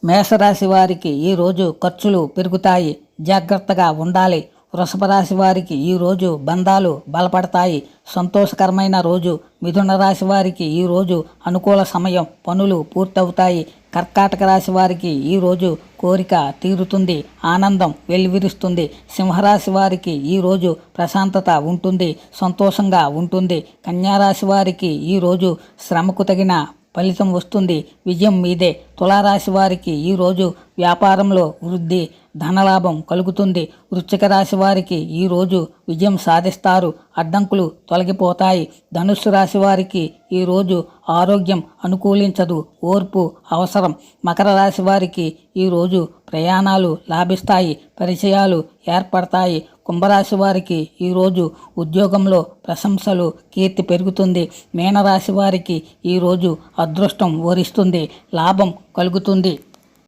మేషరాశి వారికి ఈరోజు ఖర్చులు పెరుగుతాయి, జాగ్రత్తగా ఉండాలి. వృషభ రాశి వారికి ఈరోజు బంధాలు బలపడతాయి, సంతోషకరమైన రోజు. మిథున రాశి వారికి ఈరోజు అనుకూల సమయం, పనులు పూర్తవుతాయి. కర్కాటక రాశి వారికి ఈరోజు కోరిక తీరుతుంది, ఆనందం వెల్లివిరుస్తుంది. సింహరాశి వారికి ఈరోజు ప్రశాంతత ఉంటుంది, సంతోషంగా ఉంటుంది. కన్యారాశి వారికి ఈరోజు శ్రమకు తగిన ఫలితం వస్తుంది, విజయం మీదే. తులారాశి వారికి ఈరోజు వ్యాపారంలో వృద్ధి, ధనలాభం కలుగుతుంది. వృశ్చిక రాశి వారికి ఈరోజు విజయం సాధిస్తారు, అడ్డంకులు తొలగిపోతాయి. ధనుస్సు రాశి వారికి ఈరోజు ఆరోగ్యం అనుకూలించదు, ఓర్పు అవసరం. మకర రాశి వారికి ఈరోజు ప్రయాణాలు లాభిస్తాయి, పరిచయాలు ఏర్పడతాయి. కుంభరాశి వారికి ఈరోజు ఉద్యోగంలో ప్రశంసలు, కీర్తి పెరుగుతుంది. మీనరాశి వారికి ఈరోజు అదృష్టం వరిస్తుంది, లాభం కలుగుతుంది.